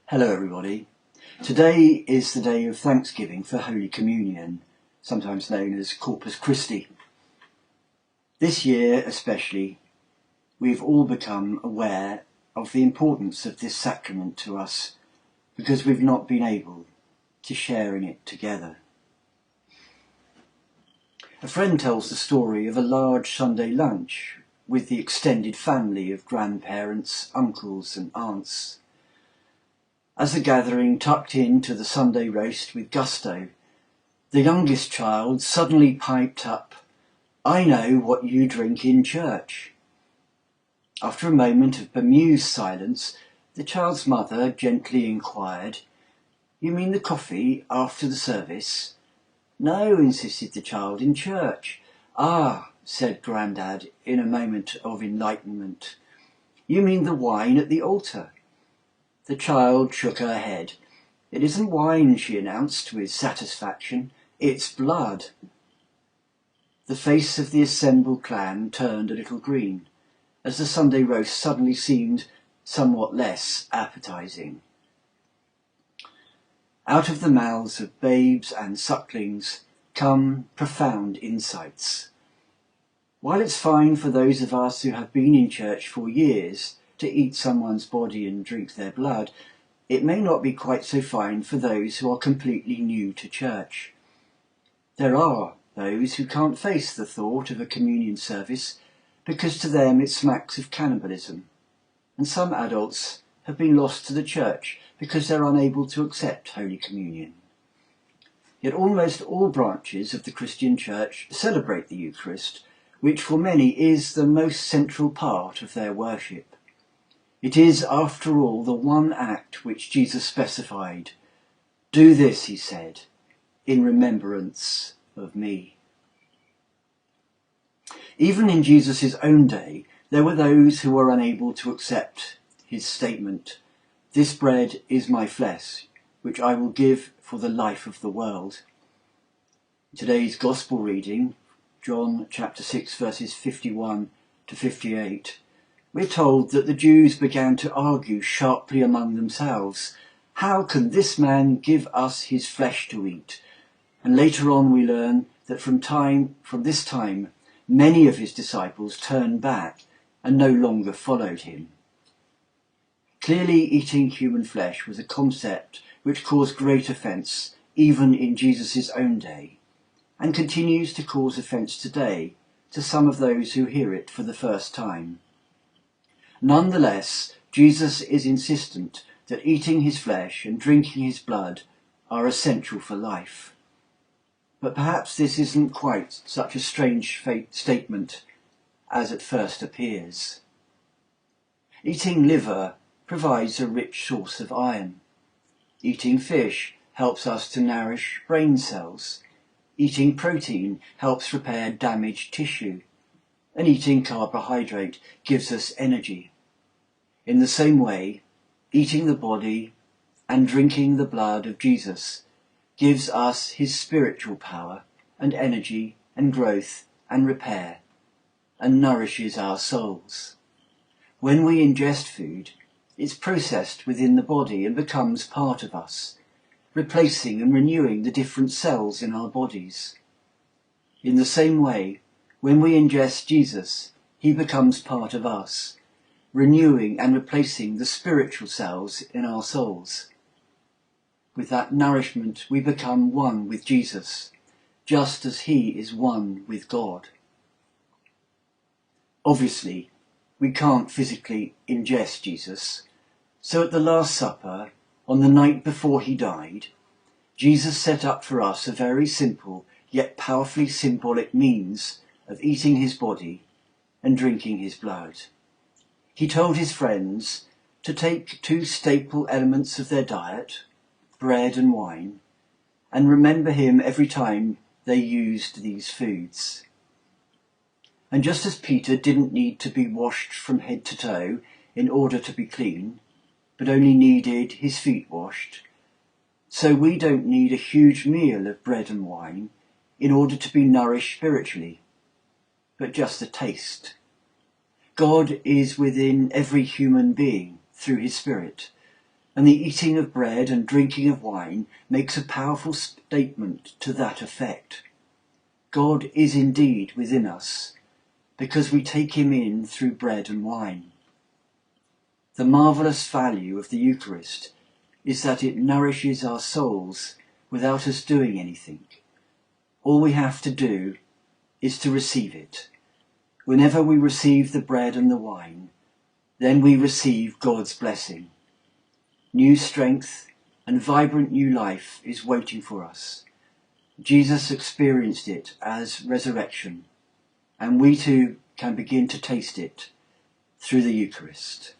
Hello everybody. Today is the day of Thanksgiving for Holy Communion, sometimes known as Corpus Christi. This year especially, we've all become aware of the importance of this sacrament to us because we've not been able to share in it together. A friend tells the story of a large Sunday lunch with the extended family of grandparents, uncles and aunts. As the gathering tucked into the Sunday roast with gusto, the youngest child suddenly piped up, "I know what you drink in church." After a moment of bemused silence, the child's mother gently inquired, "You mean the coffee after the service?" "No," insisted the child, "in church." "Ah," said Grandad in a moment of enlightenment, "you mean the wine at the altar." The child shook her head. "It isn't wine," she announced with satisfaction. "It's blood." The face of the assembled clan turned a little green, as the Sunday roast suddenly seemed somewhat less appetizing. Out of the mouths of babes and sucklings come profound insights. While it's fine for those of us who have been in church for years to eat someone's body and drink their blood, it may not be quite so fine for those who are completely new to church. There are those who can't face the thought of a communion service because to them it smacks of cannibalism, and some adults have been lost to the church because they're unable to accept Holy Communion. Yet almost all branches of the Christian Church celebrate the Eucharist, which for many is the most central part of their worship. It is, after all, the one act which Jesus specified. "Do this," he said, "in remembrance of me." Even in Jesus' own day, there were those who were unable to accept his statement, "This bread is my flesh, which I will give for the life of the world." Today's Gospel reading, John chapter 6, verses 51 to 58, we're told that the Jews began to argue sharply among themselves, "How can this man give us his flesh to eat?" And later on we learn that from this time, many of his disciples turned back and no longer followed him. Clearly, eating human flesh was a concept which caused great offence even in Jesus' own day, and continues to cause offence today to some of those who hear it for the first time. Nonetheless, Jesus is insistent that eating his flesh and drinking his blood are essential for life. But perhaps this isn't quite such a strange statement as at first appears. Eating liver provides a rich source of iron. Eating fish helps us to nourish brain cells. Eating protein helps repair damaged tissue. And eating carbohydrate gives us energy. In the same way, eating the body and drinking the blood of Jesus gives us his spiritual power and energy and growth and repair, and nourishes our souls. When we ingest food, it's processed within the body and becomes part of us, replacing and renewing the different cells in our bodies. In the same way, when we ingest Jesus, he becomes part of us, renewing and replacing the spiritual cells in our souls. With that nourishment, we become one with Jesus, just as he is one with God. Obviously, we can't physically ingest Jesus, so at the Last Supper, on the night before he died, Jesus set up for us a very simple yet powerfully symbolic means of eating his body and drinking his blood. He told his friends to take two staple elements of their diet, bread and wine, and remember him every time they used these foods. And just as Peter didn't need to be washed from head to toe in order to be clean, but only needed his feet washed, so we don't need a huge meal of bread and wine in order to be nourished spiritually, but just a taste. God is within every human being through his Spirit, And the eating of bread and drinking of wine makes a powerful statement to that effect. God is indeed within us, because we take him in through bread and wine. The marvellous value of the Eucharist is that it nourishes our souls without us doing anything. All we have to do is to receive it. Whenever we receive the bread and the wine, then we receive God's blessing. New strength and vibrant new life is waiting for us. Jesus experienced it as resurrection, and we too can begin to taste it through the Eucharist.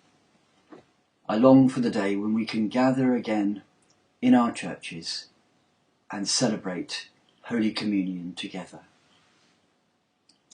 I long for the day when we can gather again in our churches and celebrate Holy Communion together.